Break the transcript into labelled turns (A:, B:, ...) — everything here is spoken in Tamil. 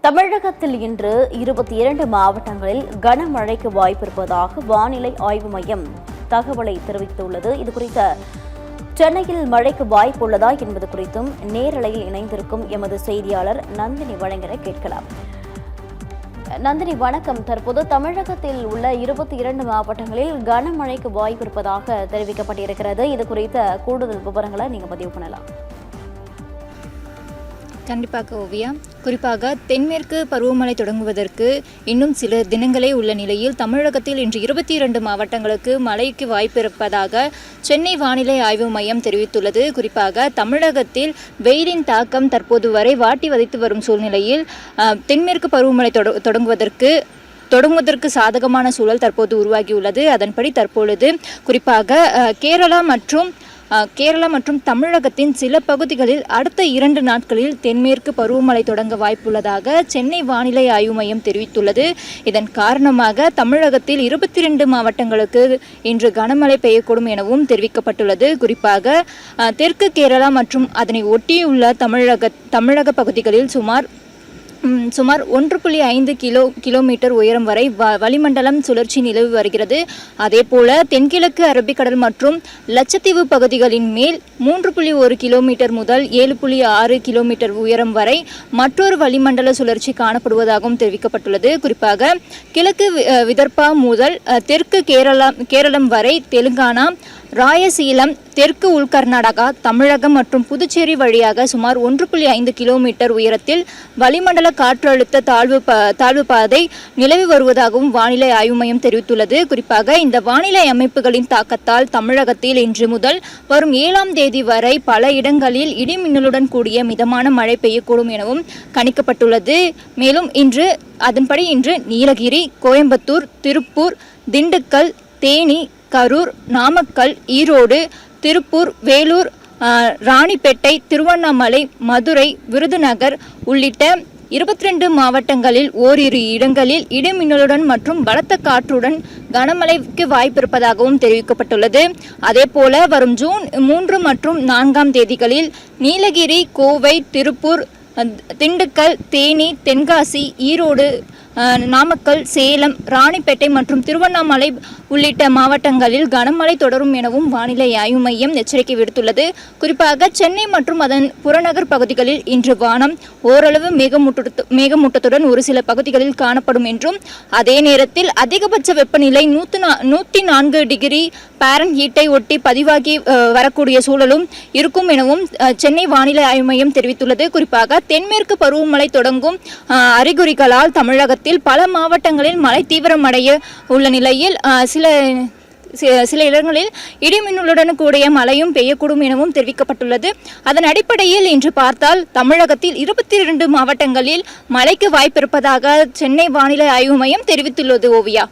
A: தமிழகத்தில் இன்று 22 மாவட்டங்களில் கனமழைக்கு வாய்ப்பிருப்பதாக வானிலை ஆய்வு மையம் தகவலை தெரிவித்துள்ளது. இதுகுறித்த சென்னையில் மழைக்கு வாய்ப்புள்ளதா என்பது குறித்தும் நேரலையில் இணைந்திருக்கும் எமது செய்தியாளர் நந்தினி வழங்கிட கேட்கலாம். நந்தினி வணக்கம். தற்போது தமிழகத்தில் உள்ள 22 மாவட்டங்களில் கனமழைக்கு வாய்ப்பிருப்பதாக தெரிவிக்கப்பட்டிருக்கிறது. இது குறித்த கூடுதல் விவரங்களை நீங்க பதிவு பண்ணலாம்.
B: கண்டிப்பாக ஓவியா. குறிப்பாக தென்மேற்கு பருவமழை தொடங்குவதற்கு இன்னும் சில தினங்களே உள்ள நிலையில் தமிழகத்தில் இன்று 22 மாவட்டங்களுக்கு மழைக்கு வாய்ப்பிருப்பதாக சென்னை வானிலை ஆய்வு மையம் தெரிவித்துள்ளது. குறிப்பாக தமிழகத்தில் வெயிலின் தாக்கம் தற்போது வரை வாட்டி வதைத்து வரும் சூழ்நிலையில் தென்மேற்கு பருவமழை தொடங்குவதற்கு சாதகமான சூழல் தற்போது உருவாகியுள்ளது. அதன்படி தற்பொழுது குறிப்பாக கேரளா மற்றும் தமிழகத்தின் சில பகுதிகளில் அடுத்த 2 நாட்களில் தென்மேற்கு பருவமழை தொடங்க வாய்ப்புள்ளதாக சென்னை வானிலை ஆய்வு மையம் தெரிவித்துள்ளது. இதன் காரணமாக தமிழகத்தில் 22 மாவட்டங்களுக்கு இன்று கனமழை பெய்யக்கூடும் எனவும் தெரிவிக்கப்பட்டுள்ளது. குறிப்பாக தெற்கு கேரளா மற்றும் அதனை ஒட்டியுள்ள தமிழக பகுதிகளில் சுமார் 1.5 கிலோமீட்டர் உயரம் வரை வளிமண்டலம் சுழற்சி நிலவி வருகிறது. அதேபோல தென்கிழக்கு அரபிக்கடல் மற்றும் லட்சத்தீவு பகுதிகளின் மேல் 3.1 கிலோமீட்டர் முதல் 7.6 கிலோமீட்டர் உயரம் வரை மற்றொரு வளிமண்டல சுழற்சி காணப்படுவதாகவும் தெரிவிக்கப்பட்டுள்ளது. குறிப்பாக கிழக்கு விதர்பா முதல் தெற்கு கேரளம் வரை தெலுங்கானா, ராயசீலம், தெற்கு உள் கர்நாடகா, தமிழகம் மற்றும் புதுச்சேரி வழியாக சுமார் 1.5 கிலோமீட்டர் உயரத்தில் வளிமண்டல காற்றழுத்த தாழ்வு பாதை நிலவி வருவதாகவும் வானிலை ஆய்வு மையம் தெரிவித்துள்ளது. குறிப்பாக இந்த வானிலை அமைப்புகளின் தாக்கத்தால் தமிழகத்தில் இன்று முதல் வரும் 7ஆம் தேதி வரை பல இடங்களில் இடிமின்னலுடன் கூடிய மிதமான மழை பெய்யக்கூடும் எனவும் கணிக்கப்பட்டுள்ளது. மேலும் அதன்படி இன்று நீலகிரி, கோயம்புத்தூர், திருப்பூர், திண்டுக்கல், தேனி, கரூர், நாமக்கல், ஈரோடு, திருப்பூர், வேலூர், ராணிப்பேட்டை, திருவண்ணாமலை, மதுரை, விருதுநகர் உள்ளிட்ட 22 மாவட்டங்களில் ஓரிரு இடங்களில் இடிமின்னலுடன் மற்றும் பலத்த காற்றுடன் கனமழைக்கு வாய்ப்பிருப்பதாகவும் தெரிவிக்கப்பட்டுள்ளது. அதேபோல வரும் ஜூன் 3 மற்றும் 4ஆம் தேதிகளில் நீலகிரி, கோவை, திருப்பூர், திண்டுக்கல், தேனி, தென்காசி, ஈரோடு, நாமக்கல், சேலம், ராணிப்பேட்டை மற்றும் திருவண்ணாமலை உள்ளிட்ட மாவட்டங்களில் கனமழை தொடரும் எனவும் வானிலை ஆய்வு மையம் எச்சரிக்கை விடுத்துள்ளது. குறிப்பாக சென்னை மற்றும் அதன் புறநகர் பகுதிகளில் இன்று வானம் ஓரளவு மேகமூட்டத்துடன் ஒரு சில பகுதிகளில் காணப்படும் என்றும், அதே நேரத்தில் அதிகபட்ச வெப்பநிலை 104 டிகிரி பாரன்ஹீட்டை ஒட்டி பதிவாகி வரக்கூடிய சூழலும் இருக்கும் எனவும் சென்னை வானிலை ஆய்வு மையம் தெரிவித்துள்ளது. குறிப்பாக தென்மேற்கு பருவமழை தொடங்கும் அறிகுறிகளால் தமிழகத்தில் பல மாவட்டங்களில் மழை தீவிரமடைய உள்ள நிலையில் சில இடங்களில் இடிமின்னலுடன் கூடிய மழையும் பெய்யக்கூடும் எனவும் தெரிவிக்கப்பட்டுள்ளது. அதன் அடிப்படையில் இன்று பார்த்தால் தமிழகத்தில் 22 மாவட்டங்களில் மழைக்கு வாய்ப்பிருப்பதாக சென்னை வானிலை ஆய்வு மையம் தெரிவித்துள்ளது. ஓவியா.